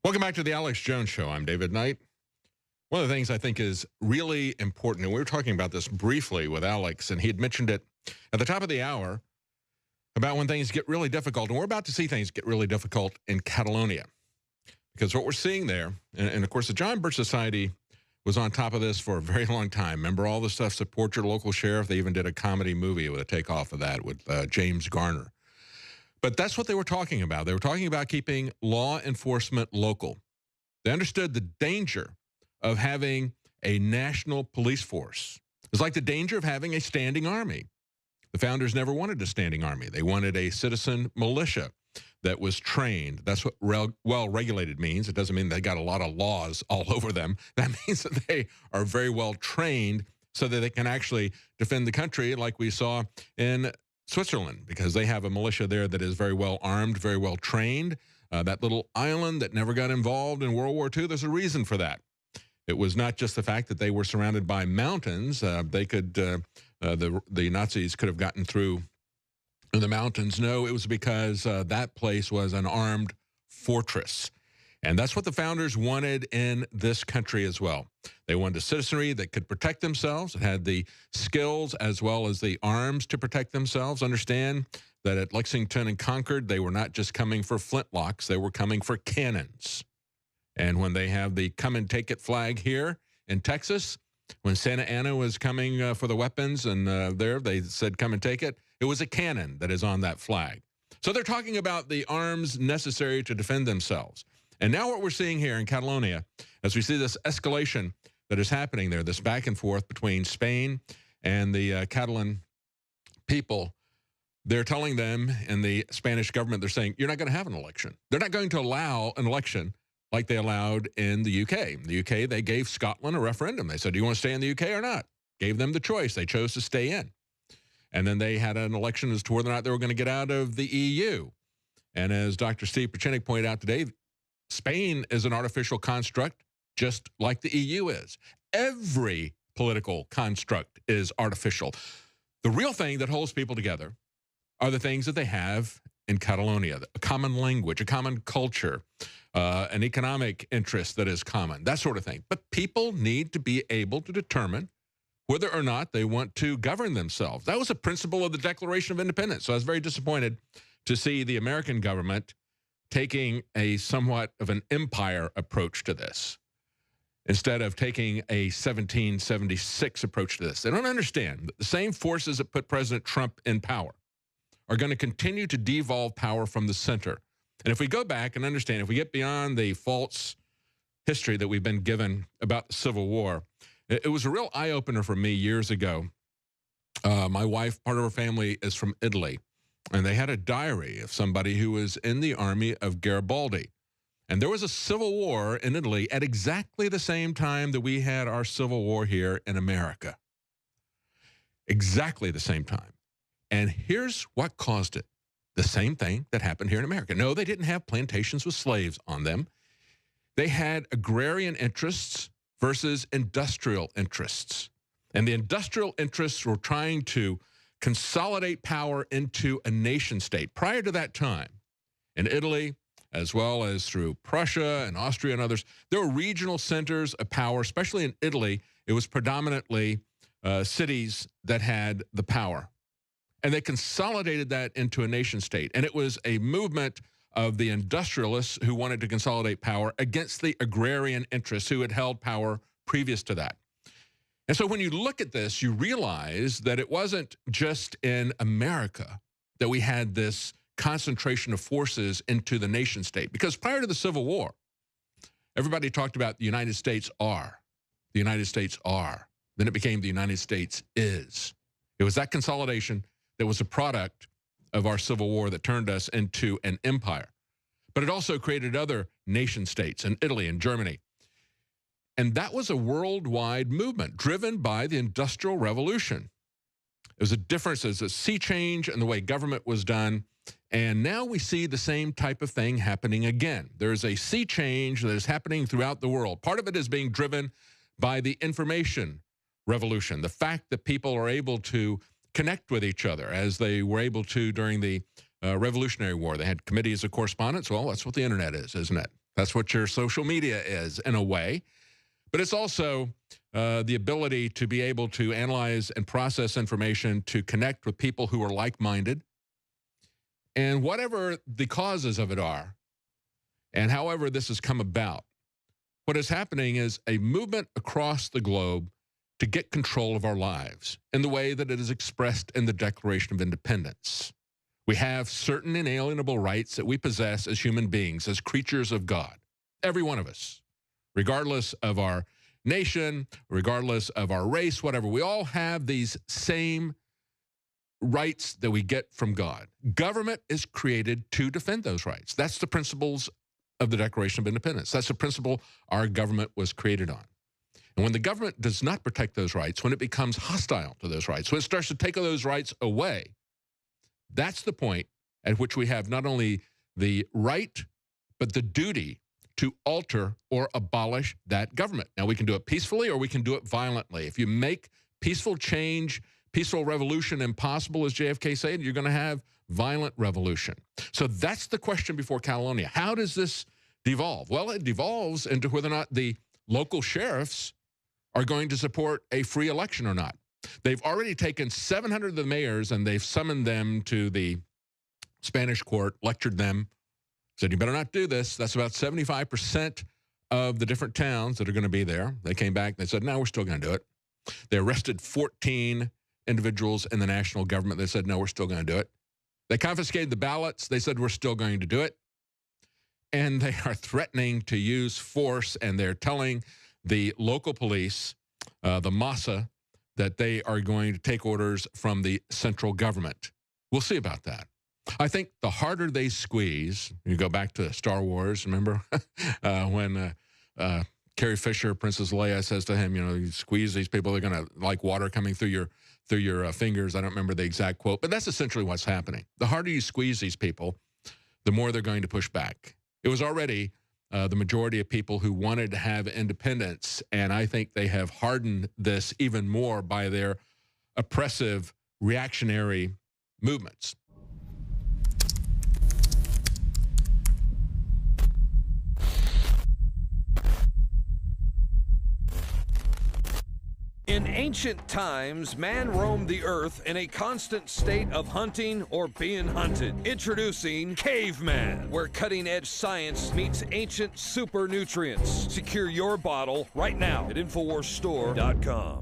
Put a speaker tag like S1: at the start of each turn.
S1: Welcome back to the Alex Jones Show. I'm David Knight. One of the things I think is really important, and we were talking about this briefly with Alex, and he had mentioned it at the top of the hour about when things get really difficult, and we're about to see things get really difficult in Catalonia. Because what we're seeing there, and of course the John Birch Society was on top of this for a very long time. Remember all the stuff, support your local sheriff? They even did a comedy movie with a takeoff of that with James Garner. But that's what they were talking about. They were talking about keeping law enforcement local. They understood the danger of having a national police force. It's like the danger of having a standing army. The founders never wanted a standing army. They wanted a citizen militia that was trained. That's what well-regulated means. It doesn't mean they got a lot of laws all over them. That means that they are very well trained so that they can actually defend the country like we saw in Switzerland, because they have a militia there that is very well armed, very well trained. That little island that never got involved in World War II, there's a reason for that. It was not just the fact that they were surrounded by mountains. The Nazis could have gotten through the mountains. No, it was because that place was an armed fortress. And that's what the founders wanted in this country as well. They wanted a citizenry that could protect themselves. It had the skills as well as the arms to protect themselves. Understand that at Lexington and Concord, they were not just coming for flintlocks. They were coming for cannons. And when they have the come and take it flag here in Texas, when Santa Ana was coming for the weapons and there they said come and take it, it was a cannon that is on that flag. So they're talking about the arms necessary to defend themselves. And now what we're seeing here in Catalonia, as we see this escalation that is happening there, this back and forth between Spain and the Catalan people, they're telling them in the Spanish government, they're saying, you're not going to have an election. They're not going to allow an election like they allowed in the UK. In the UK, they gave Scotland a referendum. They said, do you want to stay in the UK or not? Gave them the choice. They chose to stay in. And then they had an election as to whether or not they were going to get out of the EU. And as Dr. Steve Pachinik pointed out today, Spain is an artificial construct just like the EU is. Every political construct is artificial. The real thing that holds people together are the things that they have in Catalonia, a common language, a common culture, an economic interest that is common, that sort of thing. But people need to be able to determine whether or not they want to govern themselves. That was a principle of the Declaration of Independence. So I was very disappointed to see the American government taking a somewhat of an empire approach to this instead of taking a 1776 approach to this. They don't understand that the same forces that put President Trump in power are going to continue to devolve power from the center. And if we go back and understand, if we get beyond the false history that we've been given about the Civil War, it was a real eye-opener for me years ago. My wife, part of her family is from Italy, and they had a diary of somebody who was in the army of Garibaldi. And there was a civil war in Italy at exactly the same time that we had our civil war here in America. Exactly the same time. And here's what caused it. The same thing that happened here in America. No, they didn't have plantations with slaves on them. They had agrarian interests versus industrial interests. And the industrial interests were trying to consolidate power into a nation state. Prior to that time, in Italy, as well as through Prussia and Austria and others, there were regional centers of power, especially in Italy. It was predominantly cities that had the power. And they consolidated that into a nation state. And it was a movement of the industrialists who wanted to consolidate power against the agrarian interests who had held power previous to that. And so when you look at this, you realize that it wasn't just in America that we had this concentration of forces into the nation state. Because prior to the Civil War, everybody talked about the United States are. The United States are. Then it became the United States is. It was that consolidation that was a product of our Civil War that turned us into an empire. But it also created other nation states in Italy and Germany. And that was a worldwide movement driven by the Industrial Revolution. It was a difference, it was a sea change in the way government was done. And now we see the same type of thing happening again. There's a sea change that is happening throughout the world. Part of it is being driven by the information revolution, the fact that people are able to connect with each other as they were able to during the Revolutionary War. They had committees of correspondence. Well, that's what the internet is, isn't it? That's what your social media is, in a way. But it's also the ability to be able to analyze and process information, to connect with people who are like-minded. And whatever the causes of it are, and however this has come about, what is happening is a movement across the globe to get control of our lives in the way that it is expressed in the Declaration of Independence. We have certain inalienable rights that we possess as human beings, as creatures of God, every one of us, regardless of our nation, regardless of our race, whatever. We all have these same rights that we get from God. Government is created to defend those rights. That's the principles of the Declaration of Independence. That's the principle our government was created on. And when the government does not protect those rights, when it becomes hostile to those rights, when it starts to take those rights away, that's the point at which we have not only the right, but the duty to alter or abolish that government. Now, we can do it peacefully or we can do it violently. If you make peaceful change, peaceful revolution impossible, as JFK said, you're going to have violent revolution. So that's the question before Catalonia. How does this devolve? Well, it devolves into whether or not the local sheriffs are going to support a free election or not. They've already taken 700 of the mayors and they've summoned them to the Spanish court, lectured them, said, you better not do this. That's about 75% of the different towns that are going to be there. They came back, they said, no, we're still going to do it. They arrested 14 individuals in the national government. They said, no, we're still going to do it. They confiscated the ballots. They said, we're still going to do it. And they are threatening to use force, and they're telling the local police, the Massa, that they are going to take orders from the central government. We'll see about that. I think the harder they squeeze, you go back to Star Wars, remember? When Carrie Fisher, Princess Leia, says to him, you know, you squeeze these people, they're going to, like water coming through your fingers. I don't remember the exact quote, but that's essentially what's happening. The harder you squeeze these people, the more they're going to push back. It was already the majority of people who wanted to have independence, and I think they have hardened this even more by their oppressive, reactionary movements.
S2: In ancient times, man roamed the earth in a constant state of hunting or being hunted. Introducing Caveman, where cutting-edge science meets ancient super nutrients. Secure your bottle right now at InfoWarsStore.com.